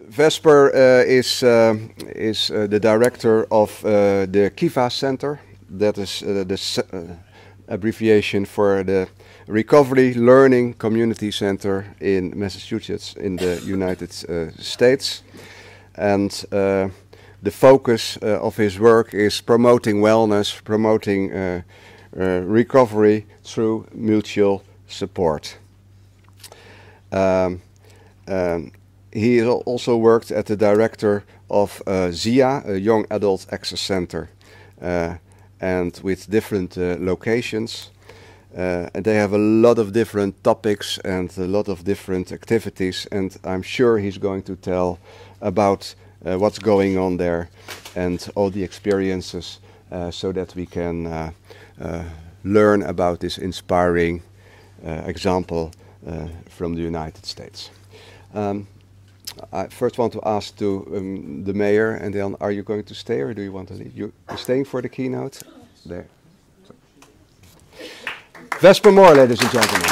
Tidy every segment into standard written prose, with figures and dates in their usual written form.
Vesper is the director of the Kiva Center. That is the abbreviation for the Recovery Learning Community Center in Massachusetts in the United States. And the focus of his work is promoting wellness, promoting recovery through mutual support. He also worked as the director of ZIA, a Young Adult Access Center, and with different locations. And they have a lot of different topics and a lot of different activities, and I'm sure he's going to tell about what's going on there and all the experiences so that we can learn about this inspiring example from the United States. I first want to ask the mayor, and then are you going to stay or do you want to leave? You're staying for the keynote? There. So. Vesper Moore, ladies and gentlemen.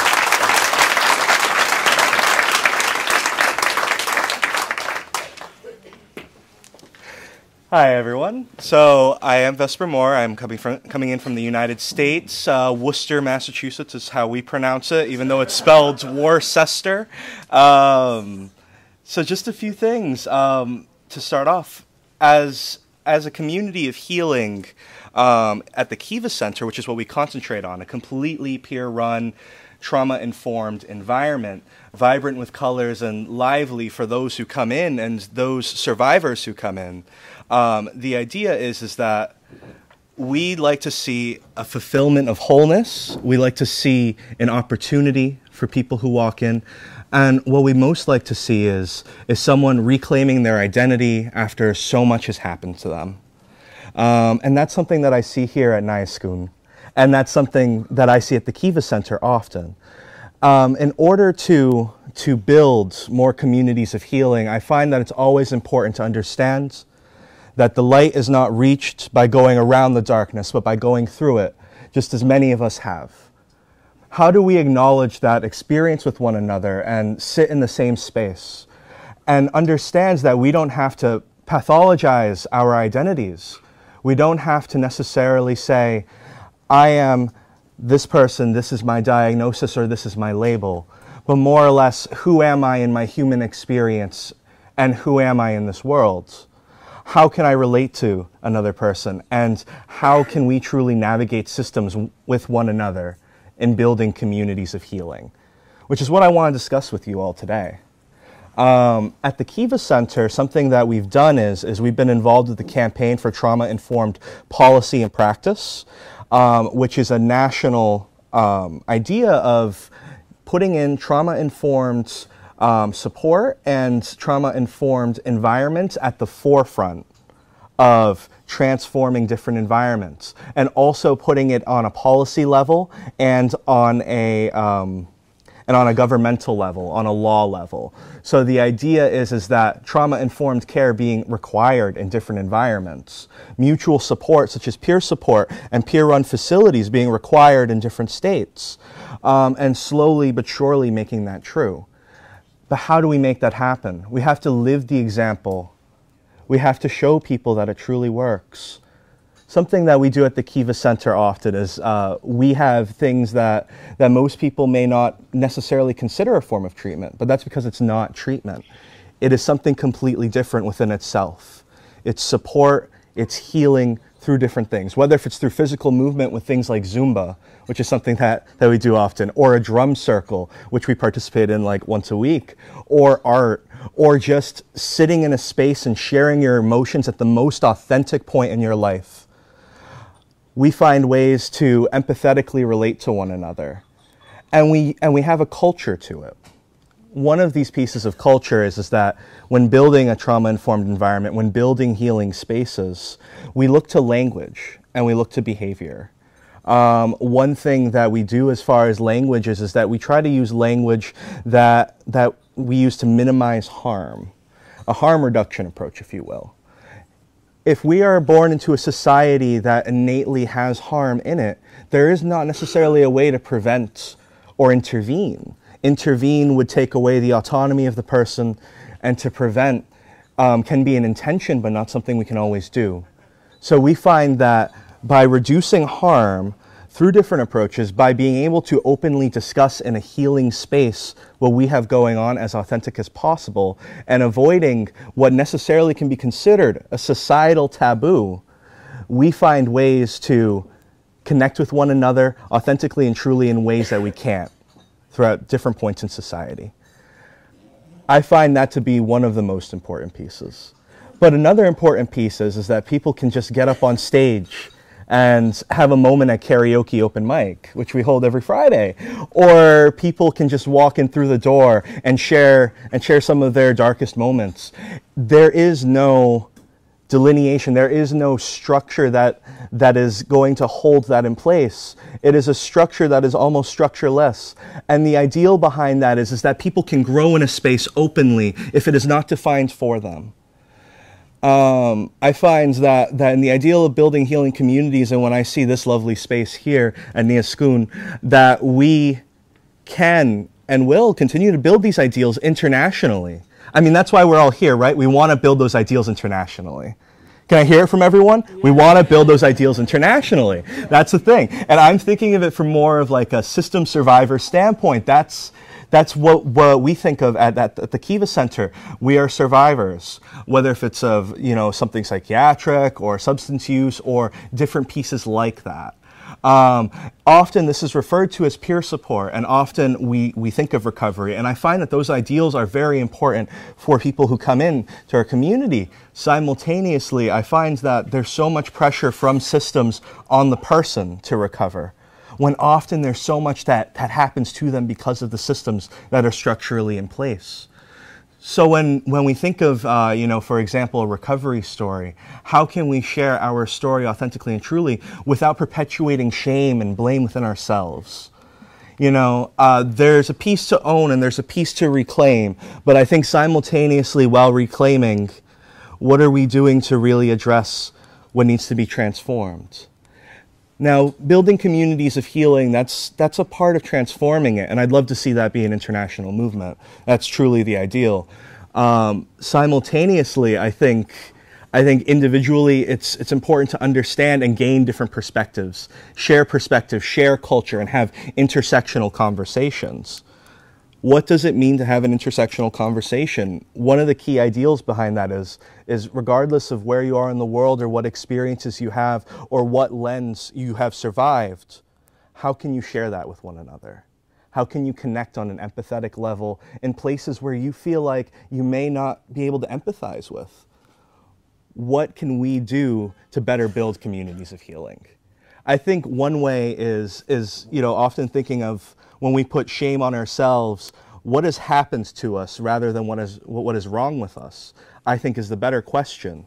Hi everyone. So I am Vesper Moore. I'm coming in from the United States. Worcester, Massachusetts is how we pronounce it, even though it's spelled Worcester. So just a few things to start off. As a community of healing at the Kiva Center, which is what we concentrate on, a completely peer-run, trauma-informed environment, vibrant with colors and lively for those who come in and those survivors who come in. The idea is that we like to see a fulfillment of wholeness. We like to see an opportunity for people who walk in. And what we most like to see is someone reclaiming their identity after so much has happened to them. And that's something that I see here at Nyaskun. And that's something that I see at the Kiva Center often. In order to build more communities of healing, I find that it's always important to understand that the light is not reached by going around the darkness, but by going through it, just as many of us have. How do we acknowledge that experience with one another and sit in the same space and understand that we don't have to pathologize our identities? We don't have to necessarily say, I am this person, this is my diagnosis, or this is my label, but more or less, who am I in my human experience and who am I in this world? How can I relate to another person, and how can we truly navigate systems with one another in building communities of healing, which is what I want to discuss with you all today. At the Kiva Center, something that we've done is we've been involved with the campaign for trauma-informed policy and practice, which is a national idea of putting in trauma-informed support and trauma-informed environments at the forefront of transforming different environments, and also putting it on a policy level and on a governmental level, on a law level. So the idea is that trauma-informed care being required in different environments, mutual support such as peer support and peer-run facilities being required in different states, and slowly but surely making that true. But how do we make that happen? We have to live the example. We have to show people that it truly works. Something that we do at the Kiva Center often is we have things that most people may not necessarily consider a form of treatment, but that's because it's not treatment. It is something completely different within itself. It's support, it's healing through different things, whether if it's through physical movement with things like Zumba, which is something that we do often, or a drum circle, which we participate in like once a week, or art, or just sitting in a space and sharing your emotions at the most authentic point in your life. We find ways to empathetically relate to one another, and we have a culture to it. One of these pieces of culture is that when building a trauma-informed environment, when building healing spaces, we look to language and we look to behavior. One thing that we do as far as languages is that we try to use language that we use to minimize harm, a harm reduction approach, if you will. If we are born into a society that innately has harm in it, there is not necessarily a way to prevent or intervene. Intervene would take away the autonomy of the person, and to prevent can be an intention, but not something we can always do. So we find that by reducing harm through different approaches, by being able to openly discuss in a healing space what we have going on as authentic as possible, and avoiding what necessarily can be considered a societal taboo, we find ways to connect with one another authentically and truly in ways that we can't throughout different points in society. I find that to be one of the most important pieces. But another important piece is that people can just get up on stage and have a moment at karaoke open mic, which we hold every Friday. Or people can just walk in through the door and share some of their darkest moments. There is no delineation, there is no structure that is going to hold that in place. It is a structure that is almost structureless. And the ideal behind that is that people can grow in a space openly if it is not defined for them. I find that in the ideal of building healing communities, and when I see this lovely space here at Niascoon, that we can and will continue to build these ideals internationally. I mean, that's why we're all here, right? We want to build those ideals internationally. Can I hear it from everyone? Yeah. We want to build those ideals internationally. That's the thing. And I'm thinking of it from more of like a system survivor standpoint. That's what we think of at the Kiva Center. We are survivors, whether if it's of, something psychiatric or substance use or different pieces like that. Often this is referred to as peer support, and often we think of recovery. And I find that those ideals are very important for people who come in to our community. Simultaneously, I find that there's so much pressure from systems on the person to recover, when often there's so much that happens to them because of the systems that are structurally in place. So when we think of, for example, a recovery story, how can we share our story authentically and truly without perpetuating shame and blame within ourselves? There's a piece to own and there's a piece to reclaim, but I think simultaneously while reclaiming, what are we doing to really address what needs to be transformed? Now, building communities of healing, that's a part of transforming it, and I'd love to see that be an international movement. That's truly the ideal. Simultaneously, I think individually it's important to understand and gain different perspectives, share culture, and have intersectional conversations. What does it mean to have an intersectional conversation? One of the key ideals behind that is regardless of where you are in the world or what experiences you have or what lens you have survived, how can you share that with one another? How can you connect on an empathetic level in places where you feel like you may not be able to empathize with? What can we do to better build communities of healing? I think one way is often thinking of when we put shame on ourselves, what has happened to us rather than what is wrong with us, I think is the better question.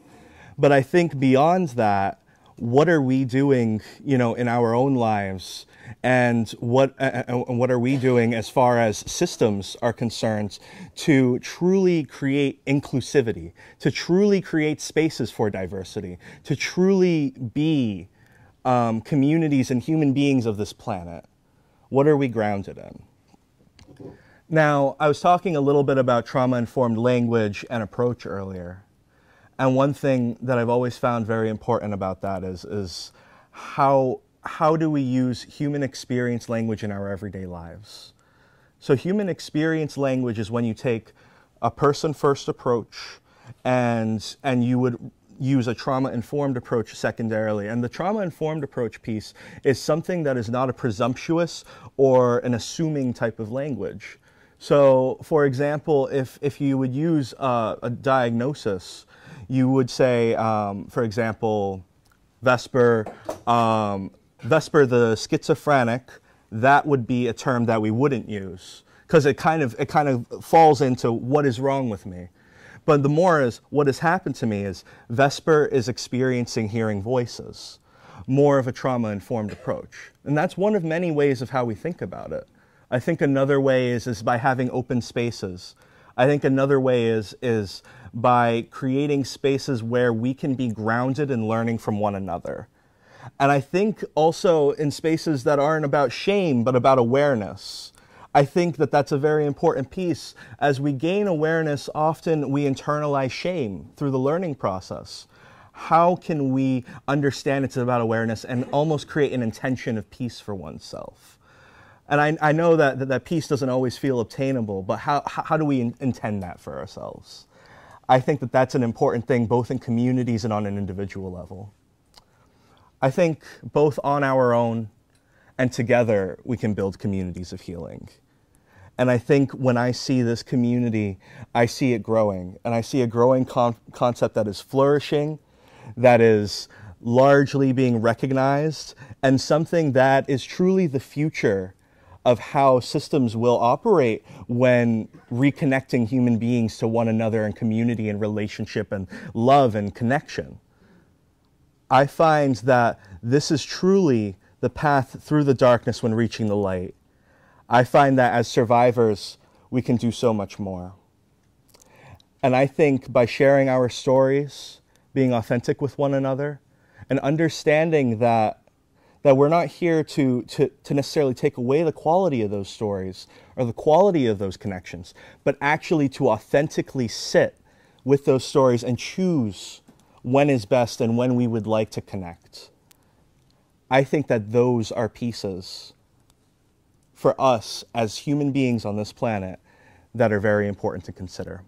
But I think beyond that, what are we doing, in our own lives, and what are we doing as far as systems are concerned to truly create inclusivity, to truly create spaces for diversity, to truly be communities and human beings of this planet? What are we grounded in? Now, I was talking a little bit about trauma-informed language and approach earlier. And one thing that I've always found very important about that is how do we use human experience language in our everyday lives? So human experience language is when you take a person-first approach and you would use a trauma-informed approach secondarily. And the trauma-informed approach piece is something that is not a presumptuous or an assuming type of language. So, for example, if you would use a diagnosis, you would say, for example, Vesper the schizophrenic, that would be a term that we wouldn't use because it kind of falls into what is wrong with me. But the more is what has happened to me is Vesper is experiencing hearing voices, more of a trauma-informed approach. And that's one of many ways of how we think about it. I think another way is by having open spaces. I think another way is by creating spaces where we can be grounded in learning from one another. And I think also in spaces that aren't about shame, but about awareness. I think that that's a very important piece. As we gain awareness, often we internalize shame through the learning process. How can we understand it's about awareness and almost create an intention of peace for oneself? And I know that peace doesn't always feel obtainable, but how do we intend that for ourselves? I think that that's an important thing, both in communities and on an individual level. I think both on our own and together we can build communities of healing. And I think when I see this community, I see it growing. And I see a growing concept that is flourishing, that is largely being recognized, and something that is truly the future of how systems will operate when reconnecting human beings to one another in community and relationship and love and connection. I find that this is truly the path through the darkness when reaching the light. I find that as survivors, we can do so much more. And I think by sharing our stories, being authentic with one another, and understanding that we're not here to necessarily take away the quality of those stories or the quality of those connections, but actually to authentically sit with those stories and choose when is best and when we would like to connect. I think that those are pieces for us as human beings on this planet that are very important to consider.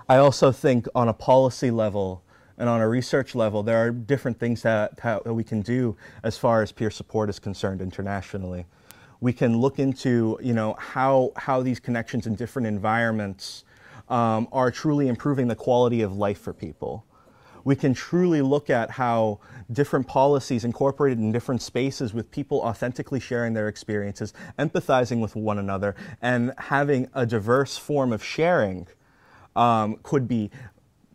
I also think on a policy level and on a research level, there are different things that we can do as far as peer support is concerned internationally. We can look into, how these connections in different environments are truly improving the quality of life for people. We can truly look at how different policies incorporated in different spaces with people authentically sharing their experiences, empathizing with one another, and having a diverse form of sharing could be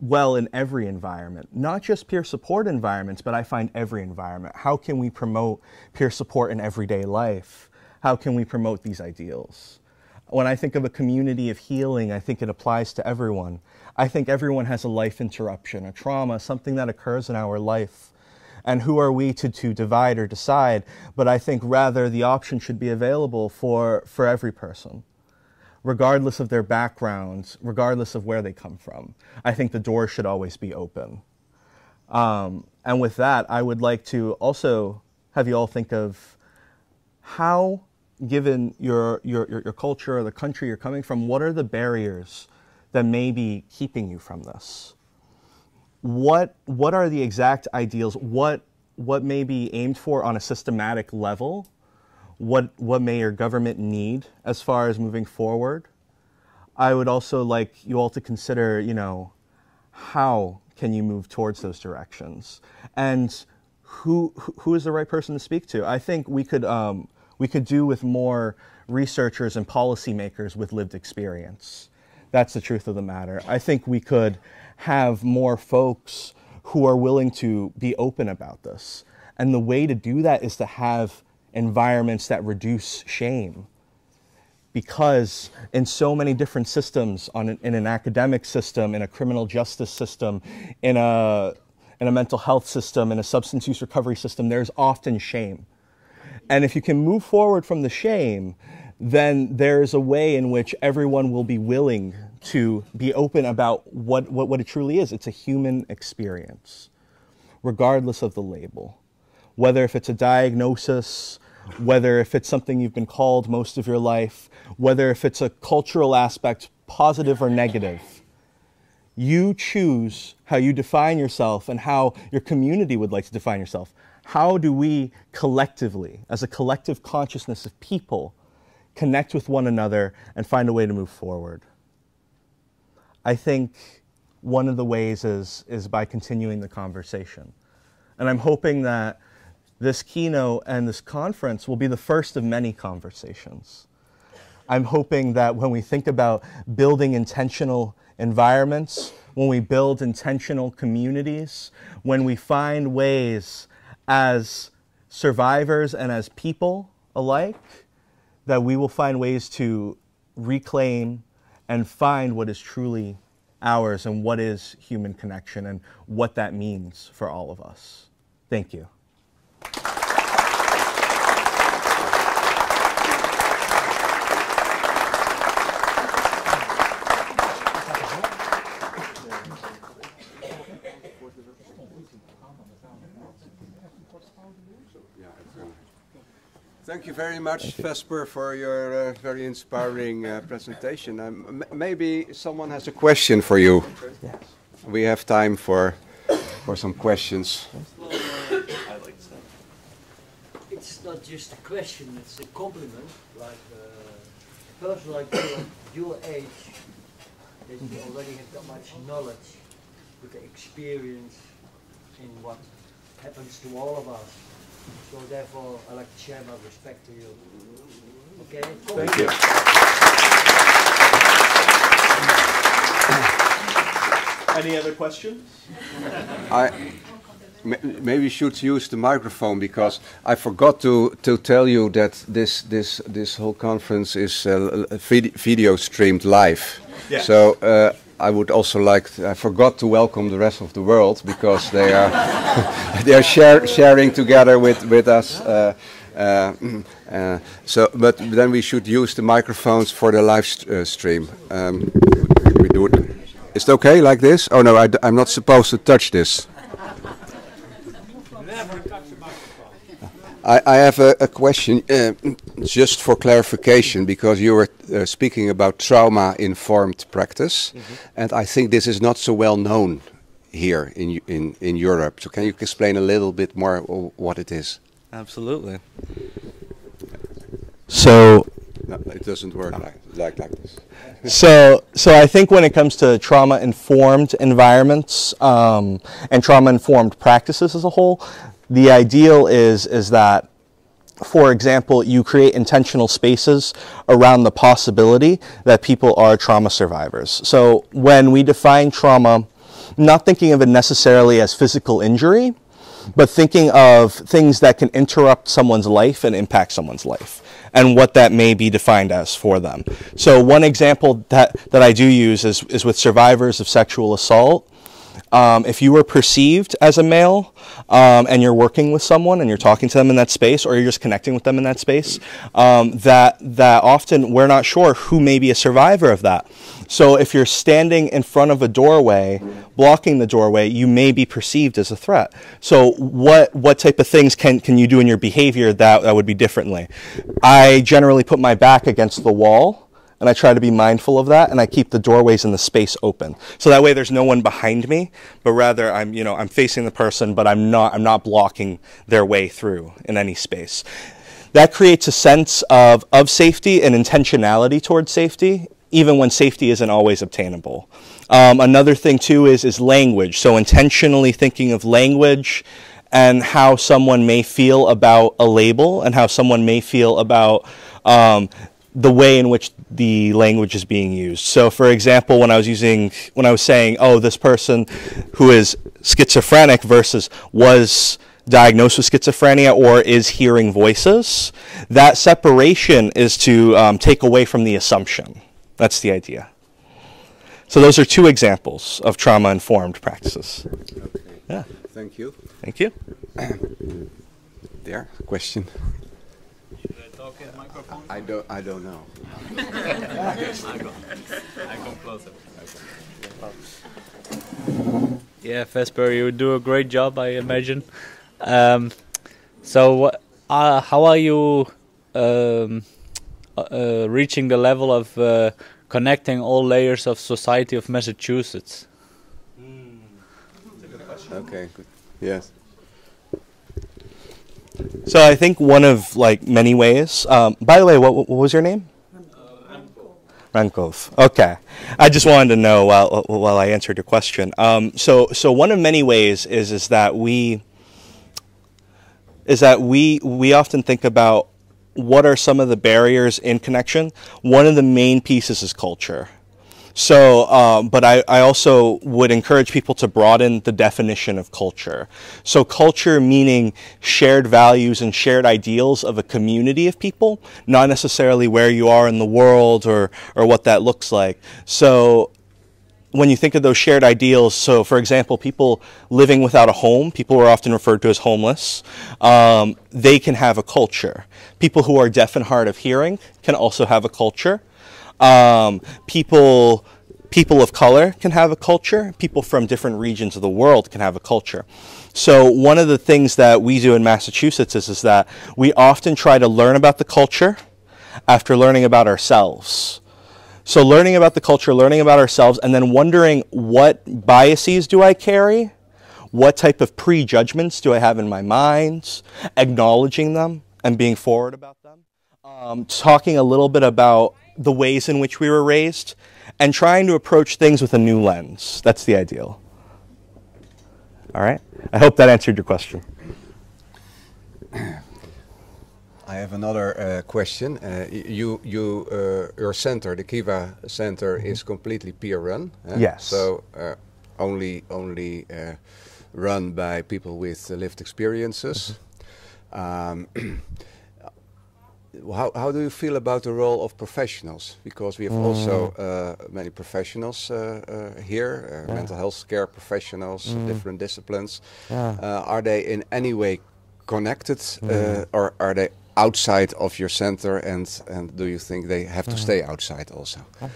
well in every environment, not just peer support environments, but I find every environment. How can we promote peer support in everyday life? How can we promote these ideals? When I think of a community of healing, I think it applies to everyone. I think everyone has a life interruption, a trauma, something that occurs in our life. And who are we to divide or decide? But I think rather the option should be available for every person, regardless of their backgrounds, regardless of where they come from. I think the door should always be open. And with that, I would like to also have you all think of how, given your culture or the country you're coming from, what are the barriers that may be keeping you from this? What are the exact ideals? What may be aimed for on a systematic level? What may your government need as far as moving forward? I would also like you all to consider, how can you move towards those directions? And who is the right person to speak to? I think we could do with more researchers and policymakers with lived experience. That's the truth of the matter. I think we could have more folks who are willing to be open about this. And the way to do that is to have environments that reduce shame. Because in so many different systems, in an academic system, in a criminal justice system, in a mental health system, in a substance use recovery system, there's often shame. And if you can move forward from the shame, then there's a way in which everyone will be willing to be open about what it truly is. It's a human experience, regardless of the label. Whether if it's a diagnosis, whether if it's something you've been called most of your life, whether if it's a cultural aspect, positive or negative. You choose how you define yourself and how your community would like to define yourself. How do we collectively, as a collective consciousness of people, connect with one another and find a way to move forward? I think one of the ways is by continuing the conversation. And I'm hoping that this keynote and this conference will be the first of many conversations. I'm hoping that when we think about building intentional environments, when we build intentional communities, when we find ways as survivors and as people alike, that we will find ways to reclaim and find what is truly ours and what is human connection and what that means for all of us. Thank you. Thank you very much, Vesper, for your very inspiring presentation. Maybe someone has a question for you. Yes. We have time for some questions. It's not just a question, it's a compliment. Like a person like your age, that you already have that much knowledge with the experience in what happens to all of us. So therefore, I like to share my respect to you. Okay? Thank you. Any other questions? Maybe you should use the microphone, because I forgot to tell you that this whole conference is video streamed live. Yeah. So I would also I forgot to welcome the rest of the world, because they are they are sharing together with us. But then we should use the microphones for the live stream. We do it. Is it okay like this? Oh no, I'm not supposed to touch this. I have a question, just for clarification, because you were speaking about trauma-informed practice, and I think this is not so well known here in Europe. So can you explain a little bit more what it is? Absolutely. So no, it doesn't work like this. So I think when it comes to trauma-informed environments and trauma-informed practices as a whole, the ideal is that, for example, you create intentional spaces around the possibility that people are trauma survivors. So when we define trauma, not thinking of it necessarily as physical injury, but thinking of things that can interrupt someone's life and impact someone's life, and what that may be defined as for them. So one example that I do use is with survivors of sexual assault. If you were perceived as a male and you're working with someone and you're talking to them in that space, or you're just connecting with them in that space, that often we're not sure who may be a survivor of that. So if you're standing in front of a doorway, blocking the doorway, you may be perceived as a threat. So what type of things can you do in your behavior that would be differently? I generally put my back against the wall, and I try to be mindful of that, and I keep the doorways and the space open. So that way there's no one behind me, but rather I'm facing the person, but I'm not blocking their way through in any space. That creates a sense of safety and intentionality towards safety, even when safety isn't always obtainable. Another thing too is language. So intentionally thinking of language and how someone may feel about a label, and how someone may feel about the way in which the language is being used. So for example, when I was saying, oh, this person who is schizophrenic versus was diagnosed with schizophrenia or is hearing voices, that separation is to take away from the assumption. That's the idea. So those are two examples of trauma-informed practices. Okay. Yeah. Thank you. Thank you. There, question. I don't know. I come closer. Yeah, Vesper, you do a great job, I imagine. So, how are you reaching the level of connecting all layers of society of Massachusetts? That's a good question. Okay, good. Yes. So I think one of many ways. By the way, what was your name? Rankov. Okay. I just wanted to know while I answered your question. So one of many ways is that we often think about what are some of the barriers in connection. One of the main pieces is culture. So, but I also would encourage people to broaden the definition of culture. So culture meaning shared values and shared ideals of a community of people, not necessarily where you are in the world or what that looks like. So when you think of those shared ideals, so for example, people living without a home, people are often referred to as homeless, they can have a culture. People who are deaf and hard of hearing can also have a culture. People people of color can have a culture, people from different regions of the world can have a culture. So one of the things that we do in Massachusetts is that we often try to learn about the culture after learning about ourselves. So learning about the culture, learning about ourselves, and then wondering what biases do I carry? What type of prejudgments do I have in my mind? Acknowledging them and being forward about them. Talking a little bit about the ways in which we were raised and trying to approach things with a new lens. That's the ideal. All right? I hope that answered your question. I have another question. Your center, the Kiva Center, is completely peer-run. Yes. So only run by people with lived experiences. How do you feel about the role of professionals? Because we have also many professionals here, mental health care professionals, different disciplines. Are they in any way connected, or are they outside of your center, and do you think they have to stay outside also? All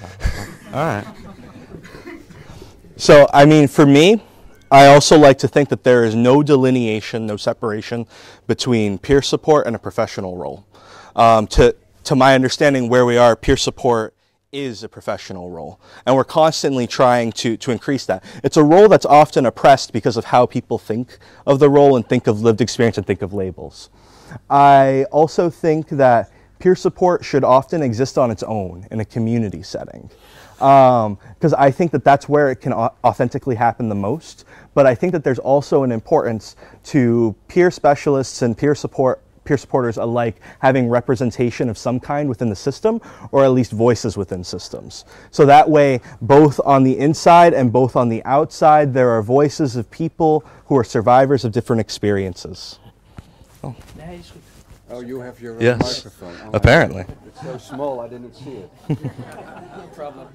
right. So, I mean, for me, I also like to think that there is no delineation, no separation between peer support and a professional role. To my understanding, where we are, peer support is a professional role, and we're constantly trying to increase that. It's a role that's often oppressed because of how people think of the role and think of lived experience and think of labels. I also think that peer support should often exist on its own in a community setting, because I think that that's where it can authentically happen the most. But I think that there's also an importance to peer specialists and peer supporters alike having representation of some kind within the system, or at least voices within systems. So that way, both on the inside and both on the outside, there are voices of people who are survivors of different experiences. Oh, oh, you have your yes. microphone. Oh, apparently. It's so small, I didn't see it. No problem.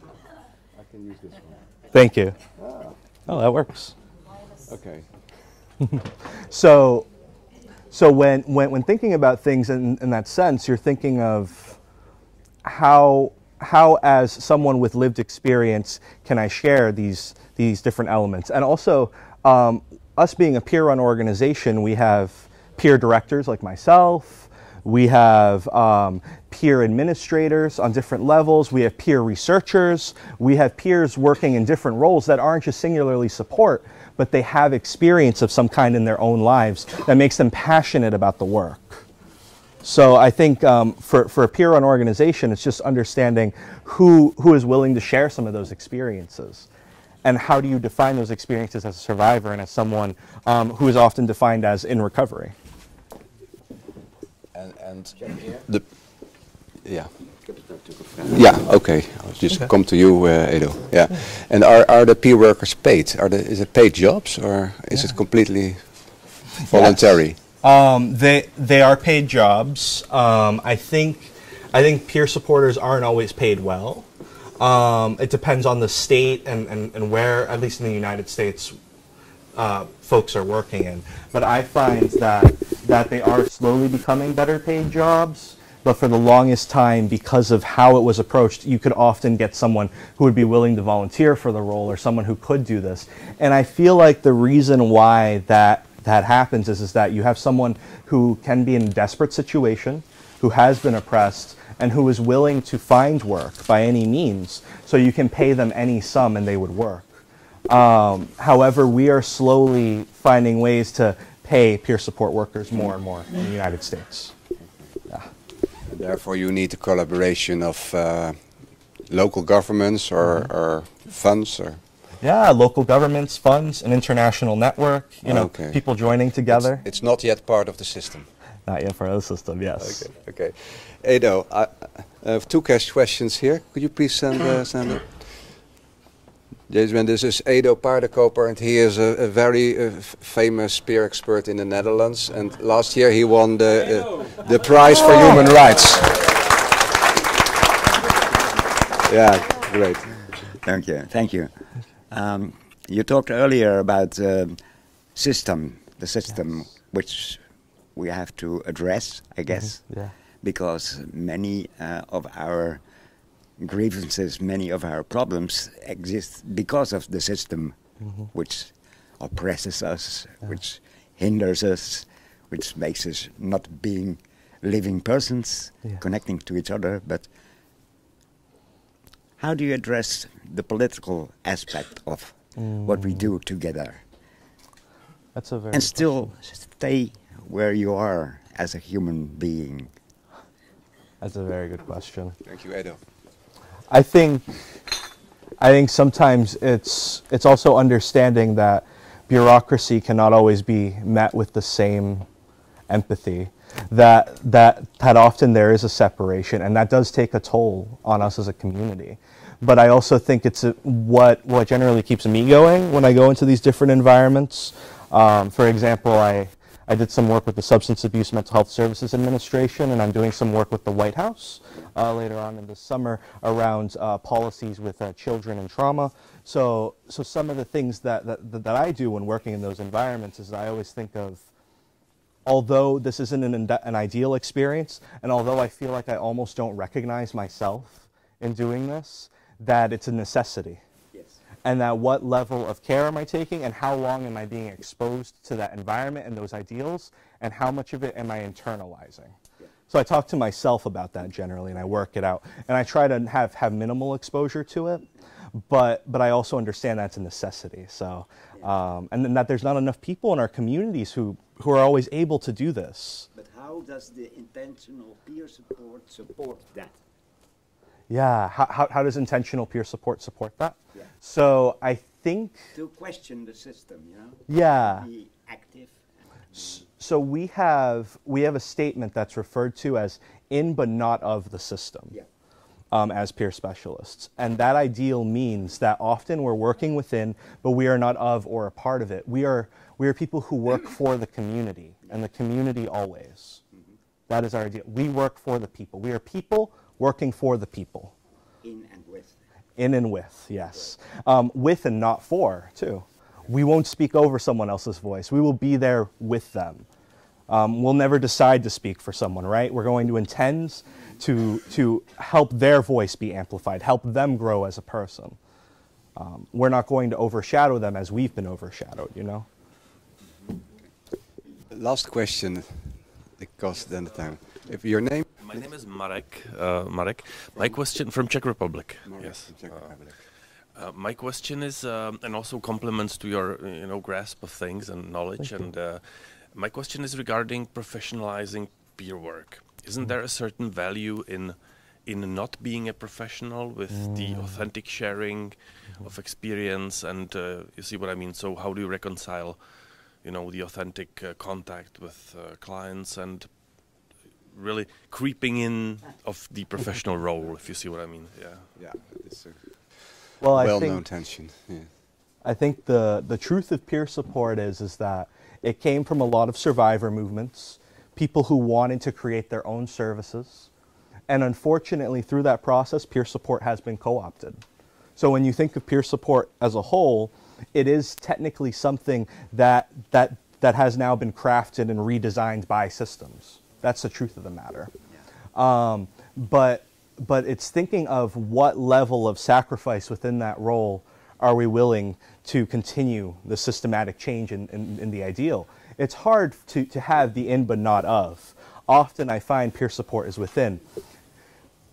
I can use this one. Thank you. Oh, that works. Okay. So when thinking about things in that sense, you're thinking of how as someone with lived experience can I share these different elements. And also, us being a peer-run organization, we have peer directors like myself, we have peer administrators on different levels, we have peer researchers, we have peers working in different roles that aren't just singularly support, but they have experience of some kind in their own lives that makes them passionate about the work. So I think for a peer-run organization, it's just understanding who is willing to share some of those experiences. And how do you define those experiences as a survivor and as someone who is often defined as in recovery? And the okay. I'll just come to you, Edo. Yeah, and are the peer workers paid? Is it paid jobs, or is it completely voluntary? Yes. They are paid jobs. I think peer supporters aren't always paid well. It depends on the state and where, at least in the United States, folks are working in. But I find that they are slowly becoming better paid jobs. But for the longest time, because of how it was approached, you could often get someone who would be willing to volunteer for the role, or someone who could do this. And I feel like the reason why that happens is that you have someone who can be in a desperate situation, who has been oppressed, and who is willing to find work by any means, so you can pay them any sum and they would work. However, we are slowly finding ways to pay peer support workers more and more in the United States. Yeah. Therefore, you need the collaboration of local governments or funds, or yeah, local governments, funds, an international network. You know, people joining together. It's not yet part of the system. Not yet part of the system. Yes. Okay. Edo, I have two questions here. Could you please send it? This is Edo Paardenkoper, and he is a very famous peer expert in the Netherlands. And last year he won the prize for human rights. Yeah, great. Thank you. You talked earlier about the system Yes. which we have to address, I guess, Yeah. because many of our grievances, many of our problems exist because of the system which oppresses us, which hinders us, which makes us not being living persons, connecting to each other. But how do you address the political aspect of what we do together? That's a very and still stay where you are as a human being? That's a very good question. Thank you, Edo. I think sometimes it's also understanding that bureaucracy cannot always be met with the same empathy. That often there is a separation, and that does take a toll on us as a community. But I also think it's what generally keeps me going when I go into these different environments. For example, I did some work with the Substance Abuse Mental Health Services Administration, and I'm doing some work with the White House later on in the summer around policies with children and trauma. So some of the things that I do when working in those environments is I always think of, although this isn't an ideal experience, and although I feel like I almost don't recognize myself in doing this, that it's a necessity. And that what level of care am I taking, and how long am I being exposed to that environment and those ideals, and how much of it am I internalizing? So I talk to myself about that generally, and I work it out. And I try to have minimal exposure to it, but I also understand that's a necessity. So, and then that there's not enough people in our communities who are always able to do this. But how does the intentional peer support that? Yeah, how does intentional peer support that? Yeah. So I think... To question the system, you know? Yeah. Be active. So we have a statement that's referred to as in but not of the system. Yeah. As peer specialists. And that ideal means that often we're working within, but we are not of or a part of it. We are people who work for the community, and the community always. That is our ideal. We work for the people. We are people working for the people. In and with. In and with, yes. With and not for, too. We won't speak over someone else's voice. We will be there with them. We'll never decide to speak for someone, right? We're going to intend to help their voice be amplified, help them grow as a person. We're not going to overshadow them as we've been overshadowed, you know? Last question, because then the time. If your name? My name is Marek. My question from Czech Republic. Marek Yes. from Czech Republic. My question is, and also compliments to your, grasp of things and knowledge. My question is regarding professionalizing peer work. Isn't there a certain value in not being a professional with the authentic sharing of experience? And you see what I mean. So how do you reconcile, the authentic contact with clients and really creeping in of the professional role, if you see what I mean? Yeah, it's a well-known tension. Yeah. I think the truth of peer support is that it came from a lot of survivor movements, people who wanted to create their own services. And unfortunately, through that process, peer support has been co-opted. So when you think of peer support as a whole, it is technically something that has now been crafted and redesigned by systems. That's the truth of the matter. But it's thinking of what level of sacrifice within that role are we willing to continue the systematic change in the ideal. It's hard to have the in but not of. Often I find peer support is within.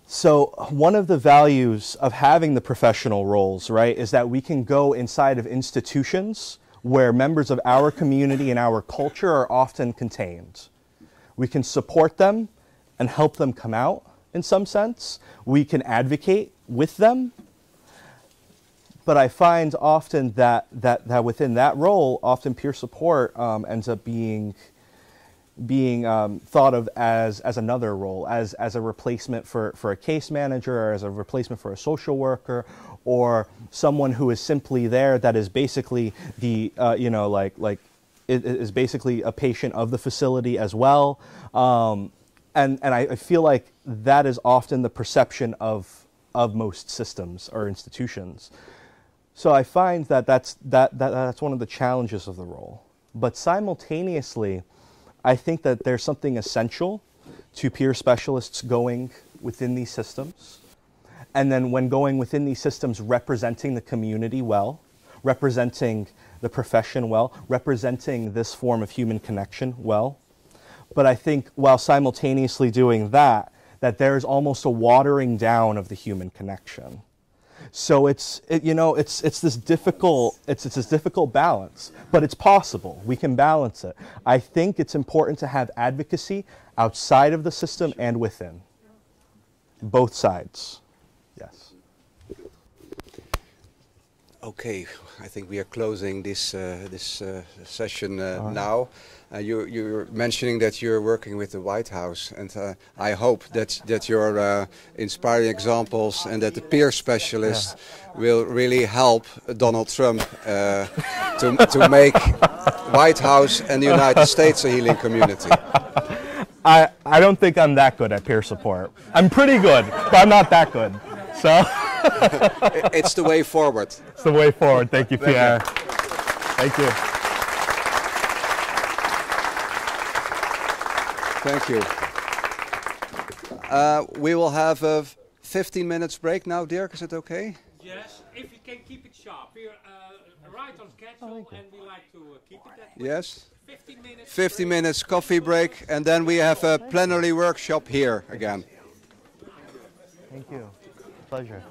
So one of the values of having the professional roles, right, is that we can go inside of institutions where members of our community and our culture are often contained. We can support them and help them come out in some sense. We can advocate with them. But I find often that within that role, often peer support ends up being thought of as another role, as a replacement for a case manager, or as a replacement for a social worker, or someone who is simply there that is basically the is basically a patient of the facility as well. And I feel like that is often the perception of most systems or institutions. So I find that's one of the challenges of the role. But simultaneously, I think that there's something essential to peer specialists going within these systems. and then when going within these systems, representing the community well, representing the profession well, representing this form of human connection well. But I think while simultaneously doing that, that there's almost a watering down of the human connection. So it's this difficult balance, but it's possible. We can balance it. I think it's important to have advocacy outside of the system and within. Both sides. Yes. Okay, I think we are closing this session now. You're mentioning that you're working with the White House, and I hope that your inspiring examples and that the peer specialists will really help Donald Trump to make White House and the United States a healing community. I don't think I'm that good at peer support. I'm pretty good, but I'm not that good. So it's the way forward. It's the way forward. Thank you, Pierre. Thank you. Thank you. We will have a 15 minutes break now, Dirk. Is it okay? Yes, if you can keep it sharp. We're right on schedule and we like to keep it that way. Yes. 15 minutes. 15 minutes coffee break, and then we have a plenary workshop here again. Thank you. Pleasure.